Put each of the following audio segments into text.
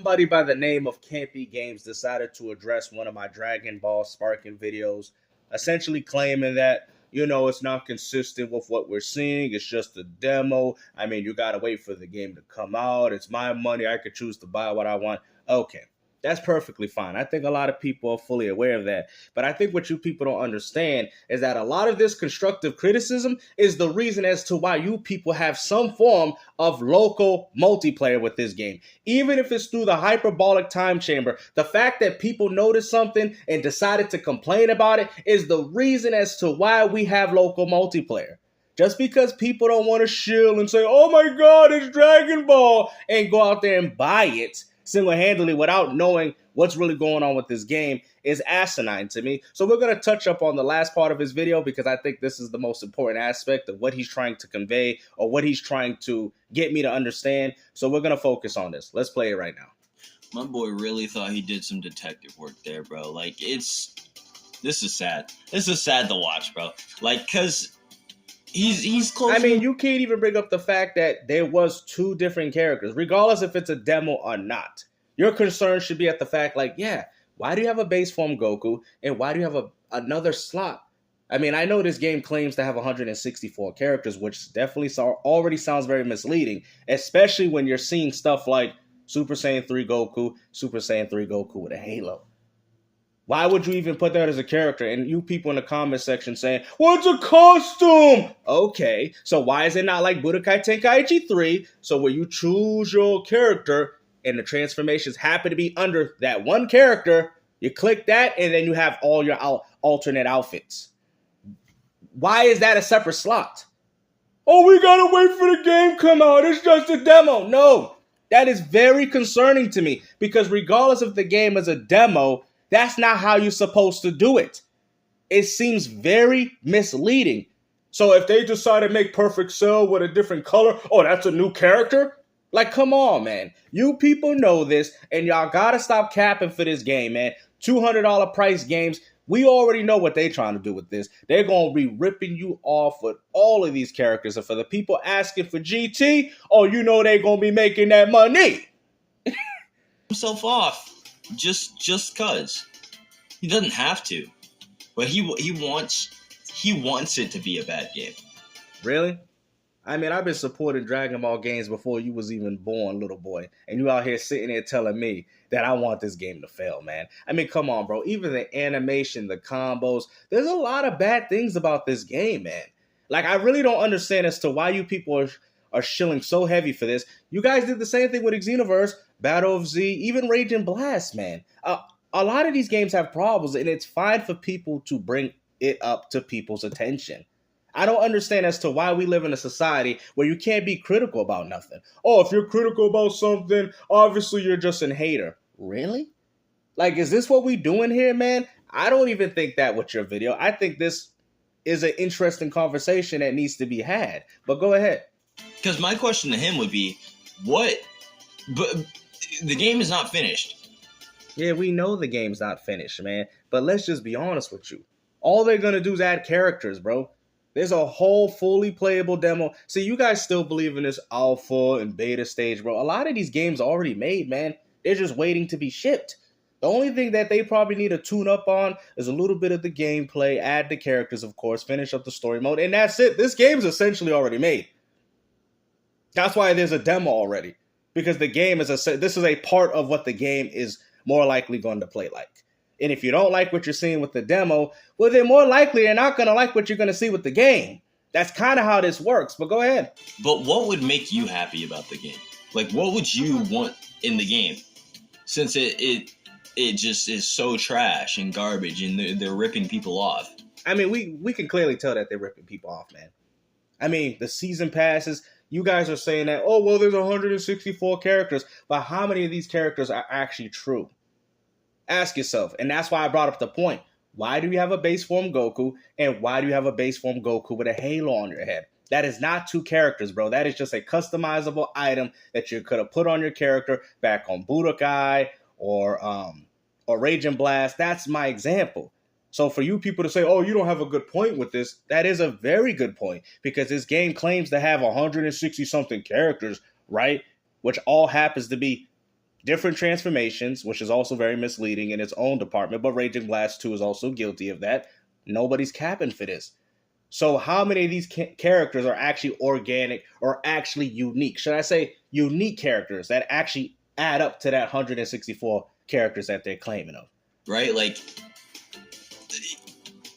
Somebody by the name of C4mpyGames decided to address one of my Dragon Ball sparking videos, essentially claiming that, it's not consistent with what we're seeing. It's just a demo. I mean, you got to wait for the game to come out. It's my money. I could choose to buy what I want. Okay. That's perfectly fine. I think a lot of people are fully aware of that. But I think what you people don't understand is that a lot of this constructive criticism is the reason as to why you people have some form of local multiplayer with this game. Even if it's through the hyperbolic time chamber, the fact that people noticed something and decided to complain about it is the reason as to why we have local multiplayer. Just because people don't want to shill and say, oh my God, it's Dragon Ball, and go out there and buy it single-handedly without knowing what's really going on with this game is asinine to me. So we're going to touch up on the last part of his video because I think this is the most important aspect of what he's trying to convey or what he's trying to get me to understand. So we're going to focus on this. Let's play it right now. My boy really thought he did some detective work there, bro. Like, this is sad. This is sad to watch, bro. Like, because he's close. I mean, you can't even bring up the fact that there was two different characters, regardless if it's a demo or not. Your concern should be at the fact, like, yeah, why do you have a base form Goku, and why do you have another slot? I mean, I know this game claims to have 164 characters, which definitely already sounds very misleading, especially when you're seeing stuff like Super Saiyan 3 Goku, Super Saiyan 3 Goku with a halo. Why would you even put that as a character? And you people in the comment section saying, well, it's a costume! Okay, so why is it not like Budokai Tenkaichi 3? So where you choose your character and the transformations happen to be under that one character, you click that and then you have all your alternate outfits. Why is that a separate slot? Oh, we gotta wait for the game come out. It's just a demo. No, that is very concerning to me because regardless if the game is a demo, that's not how you're supposed to do it. It seems very misleading. So if they decide to make Perfect Cell with a different color, oh, that's a new character? Like, come on, man. You people know this, and y'all gotta stop capping for this game, man. $200 price games. We already know what they're trying to do with this. They're gonna be ripping you off with all of these characters. And for the people asking for GT, oh, you know they're gonna be making that money. Himself off. Just cause he doesn't have to, but he wants it to be a bad game. Really? I mean, I've been supporting Dragon Ball games before you was even born, little boy, and you out here sitting there telling me that I want this game to fail, man. I mean, come on, bro. Even the animation, the combos, there's a lot of bad things about this game, man. Like, I really don't understand as to why you people are shilling so heavy for this. You guys did the same thing with Xenoverse, Battle of Z, even Rage and Blast, man. A lot of these games have problems, and it's fine for people to bring it up to people's attention. I don't understand as to why we live in a society where you can't be critical about nothing. Oh, if you're critical about something, obviously you're just a hater. Really? Like, is this what we doing here, man? I don't even think that with your video. I think this is an interesting conversation that needs to be had. But go ahead. Because my question to him would be, what? But the game is not finished. Yeah, we know the game's not finished, man. But let's just be honest with you. All they're going to do is add characters, bro. There's a whole fully playable demo. See, you guys still believe in this alpha and beta stage, bro. A lot of these games are already made, man. They're just waiting to be shipped. The only thing that they probably need to tune up on is a little bit of the gameplay, add the characters, of course, finish up the story mode, and that's it. This game's essentially already made. That's why there's a demo already. Because the game is this is a part of what the game is more likely going to play like. And if you don't like what you're seeing with the demo, well, then more likely you're not going to like what you're going to see with the game. That's kind of how this works, but go ahead. But what would make you happy about the game? Like, what would you want in the game? Since it just is so trash and garbage and they're ripping people off. I mean, we can clearly tell that they're ripping people off, man. I mean, the season passes, you guys are saying that, oh, well, there's 164 characters, but how many of these characters are actually true? Ask yourself, and that's why I brought up the point. Why do you have a base form Goku, and why do you have a base form Goku with a halo on your head? That is not two characters, bro. That is just a customizable item that you could have put on your character back on Budokai or Rage and Blast. That's my example. So for you people to say, oh, you don't have a good point with this, that is a very good point, because this game claims to have 160-something characters, right? Which all happens to be different transformations, which is also very misleading in its own department, but Raging Blast 2 is also guilty of that. Nobody's capping for this. So how many of these characters are actually organic or actually unique? Should I say unique characters that actually add up to that 164 characters that they're claiming of? Right? Like,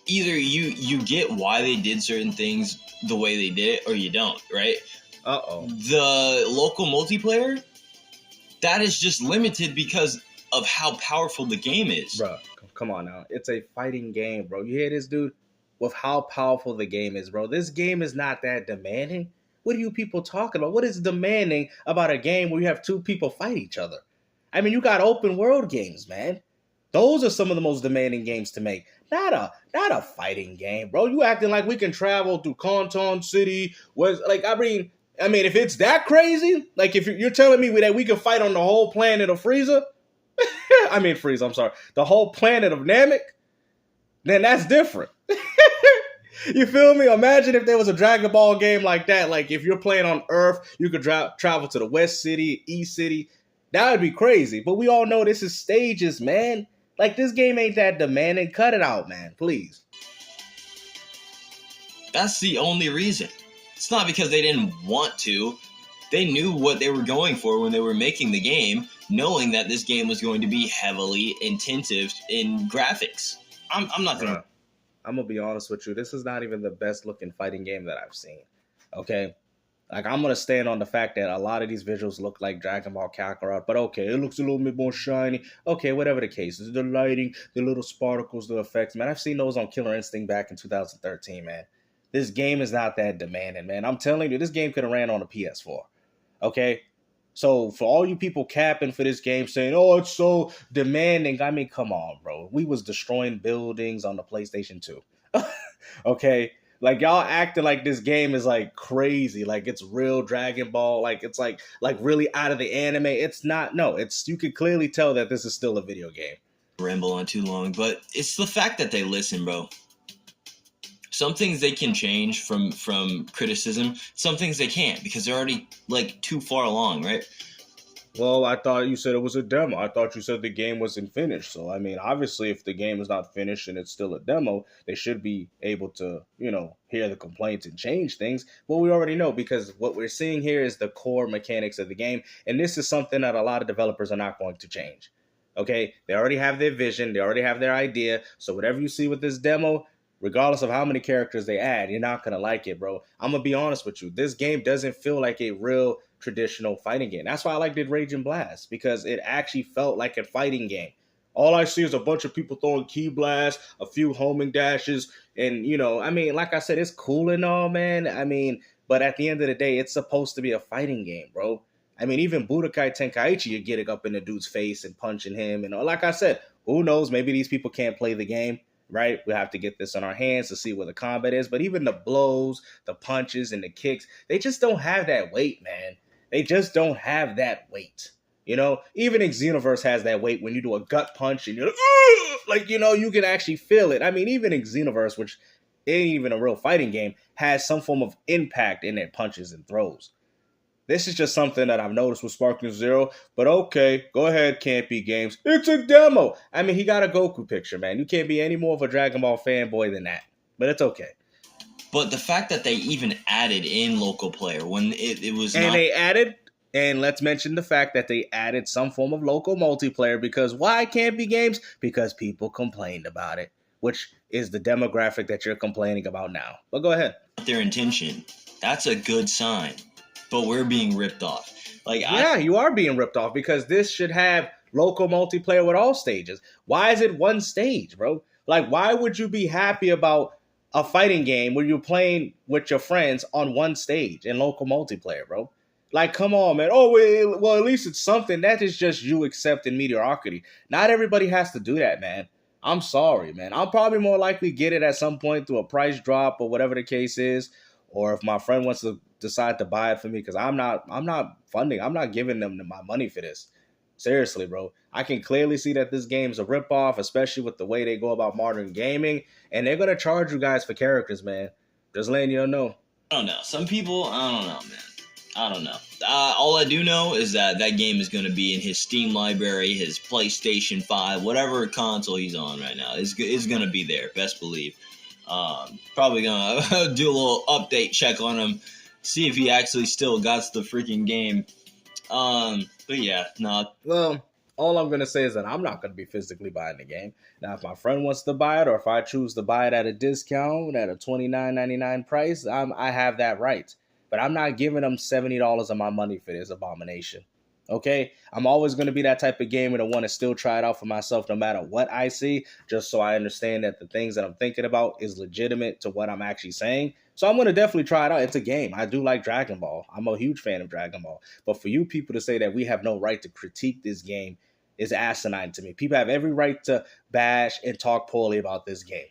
either you get why they did certain things the way they did it, or you don't, right? Uh-oh. The local multiplayer, that is just limited because of how powerful the game is. Bro, come on now. It's a fighting game, bro. You hear this, dude? With how powerful the game is, bro. This game is not that demanding. What are you people talking about? What is demanding about a game where you have two people fight each other? I mean, you got open world games, man. Those are some of the most demanding games to make. Not a fighting game, bro. You acting like we can travel through Canton City. I mean, if it's that crazy, like if you're telling me that we can fight on the whole planet of Frieza, I'm sorry, the whole planet of Namek, then that's different. You feel me? Imagine if there was a Dragon Ball game like that. Like if you're playing on Earth, you could travel to the West City, East City. That would be crazy. But we all know this is stages, man. Like this game ain't that demanding. Cut it out, man. Please. That's the only reason. It's not because they didn't want to. They knew what they were going for when they were making the game, knowing that this game was going to be heavily intensive in graphics. I'm not going to... I'm going to be honest with you. This is not even the best looking fighting game that I've seen. Okay? Like, I'm going to stand on the fact that a lot of these visuals look like Dragon Ball Kakarot. But okay, it looks a little bit more shiny. Okay, whatever the case is. The lighting, the little sparkles, the effects. Man, I've seen those on Killer Instinct back in 2013, man. This game is not that demanding, man. I'm telling you, this game could have ran on a PS4. Okay? So, for all you people capping for this game, saying, oh, it's so demanding. I mean, come on, bro. We was destroying buildings on the PlayStation 2. Okay? Like, y'all acting like this game is, like, crazy. Like, it's real Dragon Ball. Like, it's, like really out of the anime. It's not. No, you can clearly tell that this is still a video game. Ramble on too long, but it's the fact that they listen, bro. Some things they can change from criticism. Some things they can't because they're already, like, too far along, right? Well, I thought you said it was a demo. I thought you said the game wasn't finished. So, I mean, obviously, if the game is not finished and it's still a demo, they should be able to, hear the complaints and change things. Well, we already know because what we're seeing here is the core mechanics of the game. And this is something that a lot of developers are not going to change. Okay? They already have their vision. They already have their idea. So whatever you see with this demo, regardless of how many characters they add, you're not going to like it, bro. I'm going to be honest with you. This game doesn't feel like a real traditional fighting game. That's why I liked Raging Blast, because it actually felt like a fighting game. All I see is a bunch of people throwing key blasts, a few homing dashes, and, like I said, it's cool and all, man. But at the end of the day, it's supposed to be a fighting game, bro. Even Budokai Tenkaichi, you're getting up in the dude's face and punching him. And like I said, who knows? Maybe these people can't play the game. Right? We have to get this on our hands to see where the combat is. But even the blows, the punches, and the kicks, they just don't have that weight, man. They just don't have that weight. Even in Xenoverse has that weight when you do a gut punch and you're like, you can actually feel it. Even in Xenoverse, which ain't even a real fighting game, has some form of impact in their punches and throws. This is just something that I've noticed with Sparking Zero. But okay, go ahead, C4mpyGames. It's a demo. He got a Goku picture, man. You can't be any more of a Dragon Ball fanboy than that. But it's okay. But the fact that they even added in local player when it was and they added, and let's mention the fact that they added some form of local multiplayer, because why C4mpyGames? Because people complained about it, which is the demographic that you're complaining about now. But go ahead. Their intention. That's a good sign. But we're being ripped off. You are being ripped off, because this should have local multiplayer with all stages. Why is it one stage, bro? Like, why would you be happy about a fighting game where you're playing with your friends on one stage in local multiplayer, bro? Like, come on, man. Oh, well, at least it's something. That is just you accepting mediocrity. Not everybody has to do that, man. I'm sorry, man. I'll probably more likely get it at some point through a price drop or whatever the case is. Or if my friend wants to decide to buy it for me, because I'm not funding. I'm not giving them my money for this. Seriously, bro. I can clearly see that this game's a ripoff, especially with the way they go about modern gaming. And they're going to charge you guys for characters, man. Just letting you know. I don't know. Some people, I don't know, man. I don't know. All I do know is that game is going to be in his Steam library, his PlayStation 5, whatever console he's on right now is going to be there. Best believe. Probably going to do a little update check on him, see if he actually still got the freaking game. But yeah, no. Well, all I'm gonna say is that I'm not gonna be physically buying the game. Now, if my friend wants to buy it, or if I choose to buy it at a discount at a $29.99 price, I have that right. But I'm not giving them $70 of my money for this abomination. Okay, I'm always going to be that type of gamer to want to still try it out for myself no matter what I see, just so I understand that the things that I'm thinking about is legitimate to what I'm actually saying. So I'm going to definitely try it out. It's a game. I do like Dragon Ball. I'm a huge fan of Dragon Ball. But for you people to say that we have no right to critique this game is asinine to me. People have every right to bash and talk poorly about this game.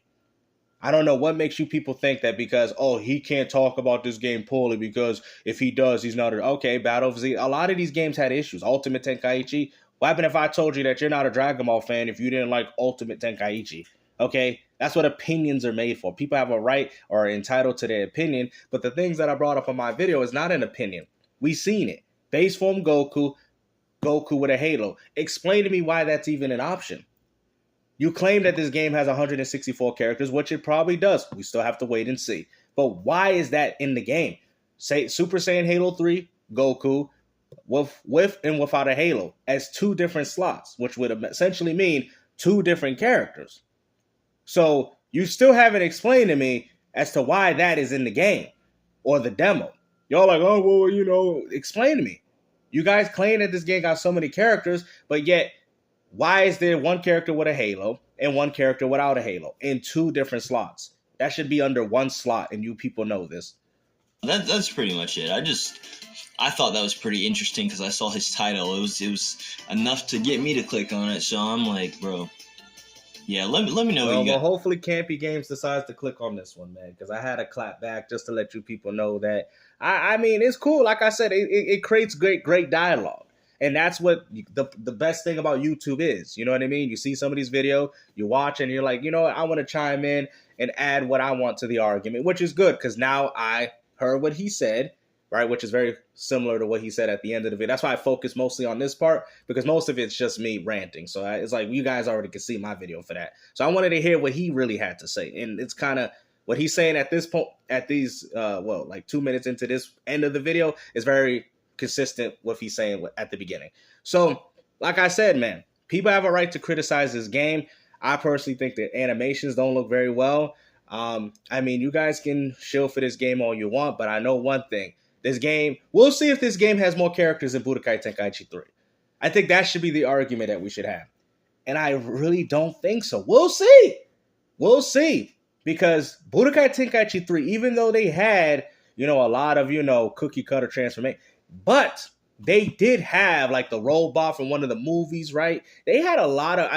I don't know what makes you people think that because, oh, he can't talk about this game poorly because if he does, he's not okay, Battle of Z. A lot of these games had issues. Ultimate Tenkaichi. What happened if I told you that you're not a Dragon Ball fan if you didn't like Ultimate Tenkaichi? Okay, that's what opinions are made for. People have a right or are entitled to their opinion, but the things that I brought up in my video is not an opinion. We seen it. Base form Goku with a halo. Explain to me why that's even an option. You claim that this game has 164 characters, which it probably does. We still have to wait and see. But why is that in the game? Say Super Saiyan Halo 3, Goku, with and without a halo, as two different slots, which would essentially mean two different characters. So you still haven't explained to me as to why that is in the game or the demo. Y'all like, oh, well, explain to me. You guys claim that this game got so many characters, but yet why is there one character with a halo and one character without a halo in two different slots? That should be under one slot, and you people know this. That's pretty much it. I thought that was pretty interesting because I saw his title. It was enough to get me to click on it. So I'm like, bro, yeah, let me know what you got. Well, hopefully C4mpyGames decides to click on this one, man, because I had to clap back just to let you people know that. I mean, it's cool. Like I said, it creates great dialogue. And that's what the best thing about YouTube is. You know what I mean? You see some of these videos, you watch, and you're like, you know what? I want to chime in and add what I want to the argument, which is good because now I heard what he said, right? Which is very similar to what he said at the end of the video. That's why I focus mostly on this part because most of it's just me ranting. So it's like you guys already can see my video for that. So I wanted to hear what he really had to say. And it's kind of what he's saying at this point, at these, like 2 minutes into this end of the video is very consistent with what he's saying at the beginning. So, like I said, man, people have a right to criticize this game. I personally think that animations don't look very well. I mean, you guys can shill for this game all you want, but I know one thing. This game, we'll see if this game has more characters than Budokai Tenkaichi 3. I think that should be the argument that we should have. And I really don't think so. We'll see. We'll see. Because Budokai Tenkaichi 3, even though they had, a lot of, cookie cutter transformation, but they did have like the robot from one of the movies, right? They had a lot of,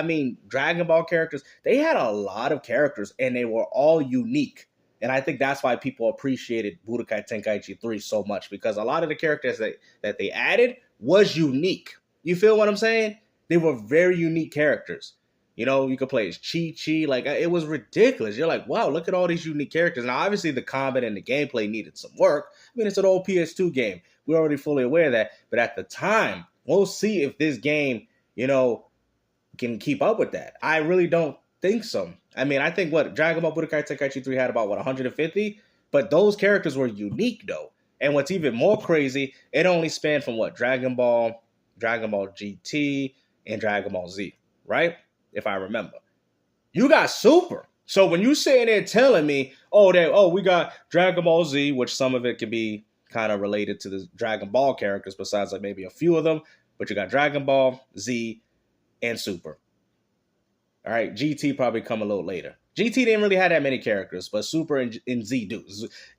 Dragon Ball characters. They had a lot of characters and they were all unique. And I think that's why people appreciated Budokai Tenkaichi 3 so much because a lot of the characters that they added was unique. You feel what I'm saying? They were very unique characters. You could play as Chi-Chi. Like, it was ridiculous. You're like, wow, look at all these unique characters. Now, obviously, the combat and the gameplay needed some work. It's an old PS2 game. We're already fully aware of that. But at the time, we'll see if this game, can keep up with that. I really don't think so. I think Dragon Ball Budokai Tenkaichi 3 had about, 150? But those characters were unique, though. And what's even more crazy, it only spanned from Dragon Ball GT, and Dragon Ball Z, right? If I remember. You got Super. So when you sitting there telling me, we got Dragon Ball Z, which some of it could be kind of related to the Dragon Ball characters besides like maybe a few of them, but you got Dragon Ball, Z, and Super. All right, GT probably come a little later. GT didn't really have that many characters, but Super and Z do.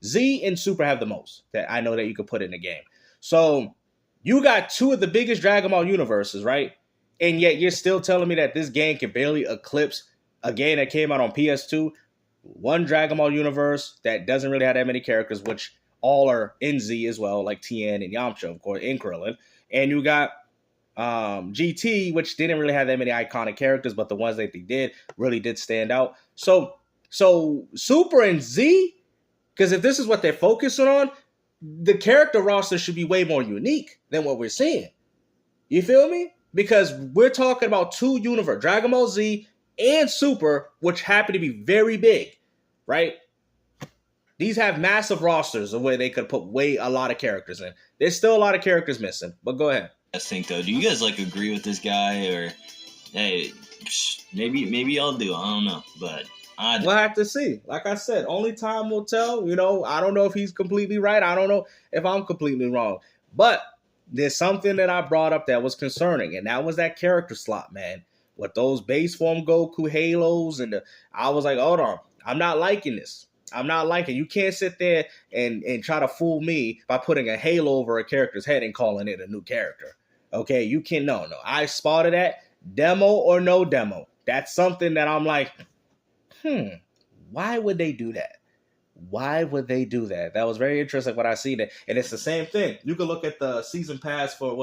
Z and Super have the most that I know that you could put in the game. So you got two of the biggest Dragon Ball universes, right? And yet you're still telling me that this game can barely eclipse a game that came out on PS2, one Dragon Ball universe that doesn't really have that many characters, which all are in Z as well, like Tien and Yamcha, of course, and Krillin. And you got GT, which didn't really have that many iconic characters, but the ones that they did really did stand out. So Super and Z, because if this is what they're focusing on, the character roster should be way more unique than what we're seeing. You feel me? Because we're talking about two universe, Dragon Ball Z and Super, which happen to be very big, right? These have massive rosters of where they could put a lot of characters in. There's still a lot of characters missing, but go ahead. I think though, do you guys like agree with this guy, or hey, maybe y'all do? I don't know, but we'll have to see. Like I said, only time will tell. You know, I don't know if he's completely right. I don't know if I'm completely wrong, but there's something that I brought up that was concerning, and that was that character slot, man. With those base form Goku halos, I was like, hold on, I'm not liking this. I'm not liking it. You can't sit there and try to fool me by putting a halo over a character's head and calling it a new character. Okay, you can no. I spotted that, demo or no demo. That's something that I'm like, why would they do that? Why would they do that? That was very interesting when I seen it. And it's the same thing. You can look at the season pass for,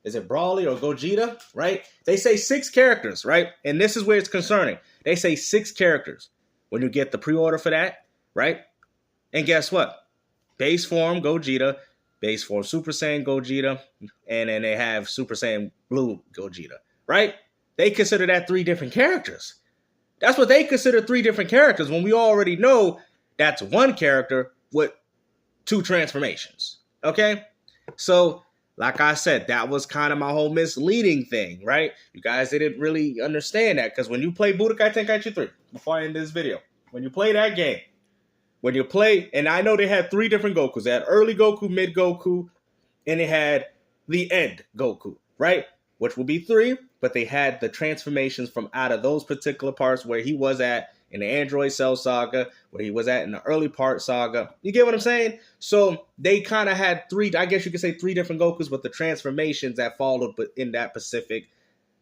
is it Brawly or Gogeta, right? They say 6 characters, right? And this is where it's concerning. They say 6 characters when you get the pre-order for that, right? And guess what? Base form Gogeta, base form Super Saiyan Gogeta, and then they have Super Saiyan Blue Gogeta, right? They consider that 3 different characters. That's what they consider 3 different characters when we already know that's 1 character with 2 transformations, okay? So, like I said, that was kind of my whole misleading thing, right? You guys didn't really understand that because when you play Budokai Tenkaichi 3, before I end this video, when you play that game, and I know they had 3 different Gokus. They had early Goku, mid Goku, and they had the end Goku, right? Which would be 3, but they had the transformations from out of those particular parts where he was at in the Android Cell Saga, where he was at in the early part saga. You get what I'm saying? So they kind of had 3, I guess you could say 3 different Gokus, but the transformations that followed in that Pacific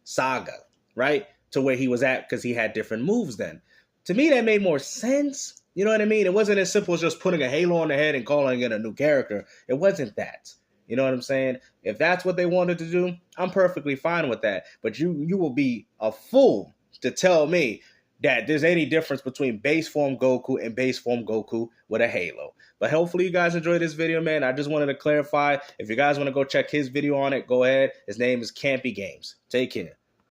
saga, right? To where he was at because he had different moves then. To me, that made more sense. You know what I mean? It wasn't as simple as just putting a halo on the head and calling it a new character. It wasn't that. You know what I'm saying? If that's what they wanted to do, I'm perfectly fine with that. But you will be a fool to tell me that there's any difference between base form Goku and base form Goku with a halo. But hopefully you guys enjoyed this video, man. I just wanted to clarify. If you guys want to go check his video on it, go ahead. His name is C4mpyGames. Take care.